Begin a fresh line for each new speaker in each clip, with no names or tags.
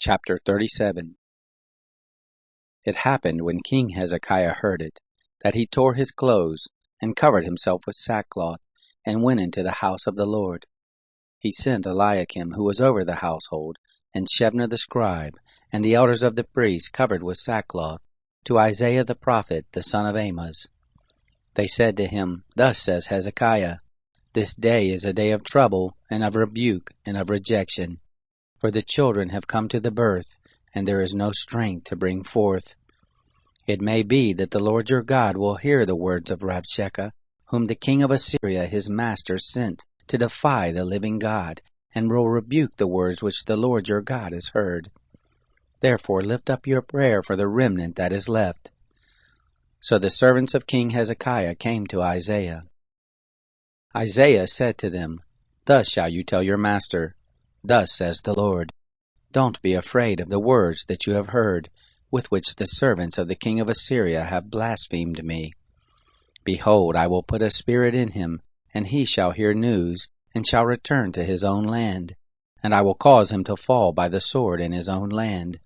Chapter 37. It happened when King Hezekiah heard it, that he tore his clothes, and covered himself with sackcloth, and went into the house of the Lord. He sent Eliakim, who was over the household, and Shebna the scribe, and the elders of the priests covered with sackcloth, to Isaiah the prophet, the son of Amoz. They said to him, Thus says Hezekiah, This day is a day of trouble, and of rebuke, and of rejection. For the children have come to the birth, and there is no strength to bring forth. It may be that the Lord your God will hear the words of Rabshakeh, whom the king of Assyria his master sent to defy the living God, and will rebuke the words which the Lord your God has heard. Therefore lift up your prayer for the remnant that is left. So the servants of King Hezekiah came to Isaiah. Isaiah said to them, Thus shall you tell your master, Thus says the Lord, Don't be afraid of the words that you have heard, with which the servants of the king of Assyria have blasphemed me. Behold, I will put a spirit in him, and he shall hear news, and shall return to his own land, and I will cause him to fall by the sword in his own land.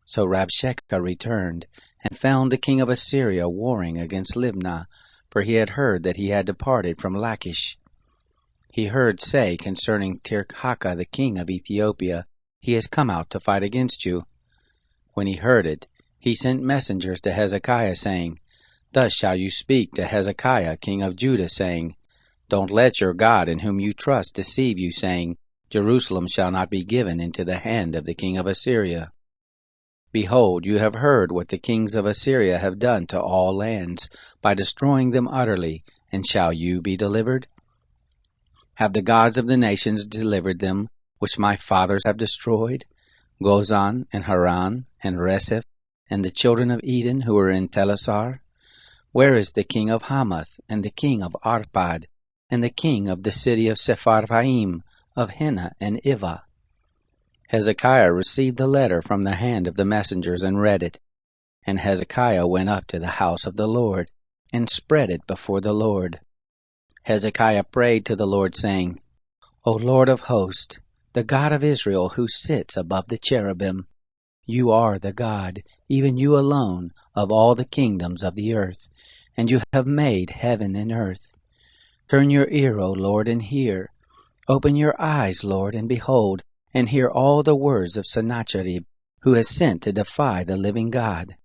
So Rabshakeh returned, and found the king of Assyria warring against Libnah, for he had heard that he had departed from Lachish. He heard say concerning Tirhakah the king of Ethiopia, He has come out to fight against you. When he heard it, he sent messengers to Hezekiah, saying, Thus shall you speak to Hezekiah king of Judah, saying, Don't let your God in whom you trust deceive you, saying, Jerusalem shall not be given into the hand of the king of Assyria. Behold, you have heard what the kings of Assyria have done to all lands, by destroying them utterly, and shall you be delivered? Have the gods of the nations delivered them, which my fathers have destroyed? Gozan, and Haran, and Reseph, and the children of Eden who were in Telassar? Where is the king of Hamath, and the king of Arpad, and the king of the city of Sepharvaim, of Hena and Ivah? Hezekiah received the letter from the hand of the messengers, and read it. And Hezekiah went up to the house of the Lord, and spread it before the Lord. Hezekiah prayed to the Lord, saying, O Lord of hosts, the God of Israel, who sits above the cherubim, you are the God, even you alone, of all the kingdoms of the earth, and you have made heaven and earth. Turn your ear, O Lord, and hear. Open your eyes, Lord, and behold, and hear all the words of Sennacherib, who has sent to defy the living God.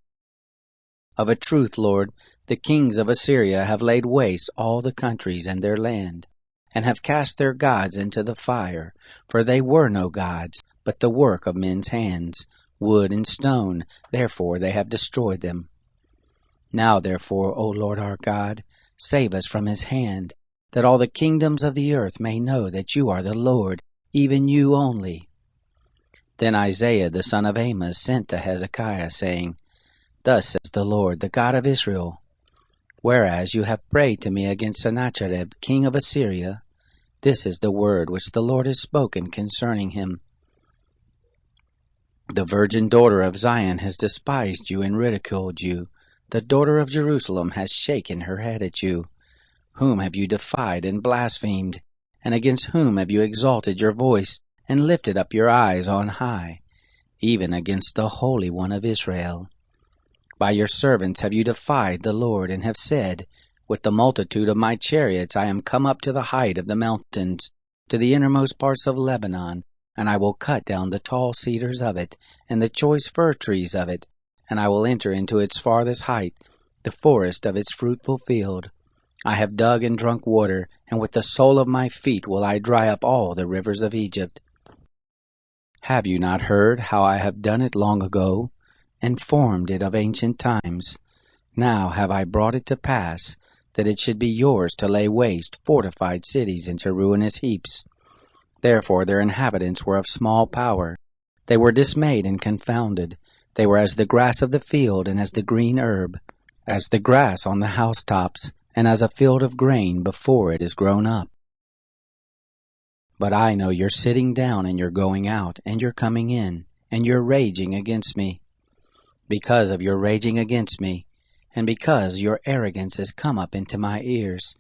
Of a truth, Lord, the kings of Assyria have laid waste all the countries and their land, and have cast their gods into the fire, for they were no gods, but the work of men's hands, wood and stone, therefore they have destroyed them. Now therefore, O Lord our God, save us from his hand, that all the kingdoms of the earth may know that you are the Lord, even you only. Then Isaiah the son of Amoz sent to Hezekiah, saying, Thus says the Lord, the God of Israel, Whereas you have prayed to me against Sennacherib, king of Assyria, this is the word which the Lord has spoken concerning him. The virgin daughter of Zion has despised you and ridiculed you. The daughter of Jerusalem has shaken her head at you. Whom have you defied and blasphemed? And against whom have you exalted your voice, and lifted up your eyes on high? Even against the Holy One of Israel. By your servants have you defied the Lord, and have said, With the multitude of my chariots I am come up to the height of the mountains, to the innermost parts of Lebanon, and I will cut down the tall cedars of it, and the choice fir trees of it, and I will enter into its farthest height, the forest of its fruitful field. I have dug and drunk water, and with the sole of my feet will I dry up all the rivers of Egypt. Have you not heard how I have done it long ago, and formed it of ancient times? Now have I brought it to pass, that it should be yours to lay waste fortified cities into ruinous heaps. Therefore their inhabitants were of small power. They were dismayed and confounded. They were as the grass of the field, and as the green herb, as the grass on the housetops, and as a field of grain before it is grown up. But I know your sitting down and your going out, and your coming in, and your raging against me. Because of your raging against me, and because your arrogance has come up into my ears,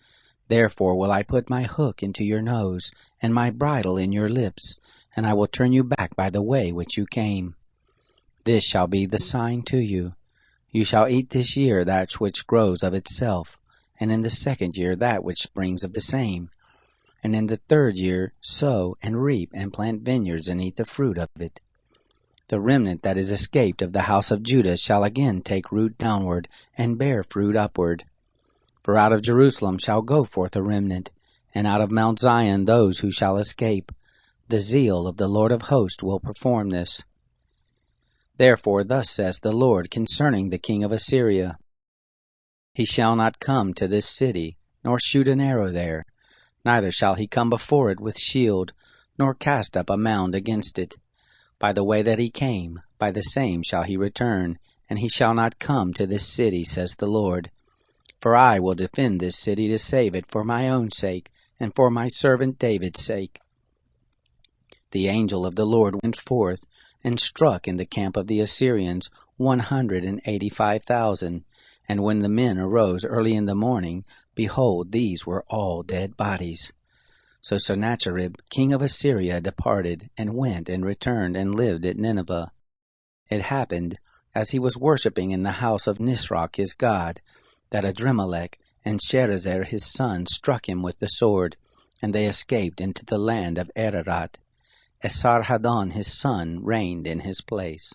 therefore will I put my hook into your nose, and my bridle in your lips, and I will turn you back by the way which you came. This shall be the sign to you. You shall eat this year that which grows of itself, and in the second year that which springs of the same. And in the third year sow and reap and plant vineyards and eat the fruit of it. The remnant that is escaped of the house of Judah shall again take root downward and bear fruit upward. For out of Jerusalem shall go forth a remnant, and out of Mount Zion those who shall escape. The zeal of the Lord of hosts will perform this. Therefore thus says the Lord concerning the king of Assyria, He shall not come to this city, nor shoot an arrow there, neither shall he come before it with shield, nor cast up a mound against it. By the way that he came, by the same shall he return, and he shall not come to this city, says the Lord. For I will defend this city to save it for my own sake, and for my servant David's sake. The angel of the Lord went forth, and struck in the camp of the Assyrians 185,000. And when the men arose early in the morning, behold, these were all dead bodies. So Sennacherib king of Assyria departed, and went and returned, and lived at Nineveh. It happened, as he was worshipping in the house of Nisroch his god, that Adremelech and Sharezer his son struck him with the sword, and they escaped into the land of Ararat. Esarhaddon his son reigned in his place.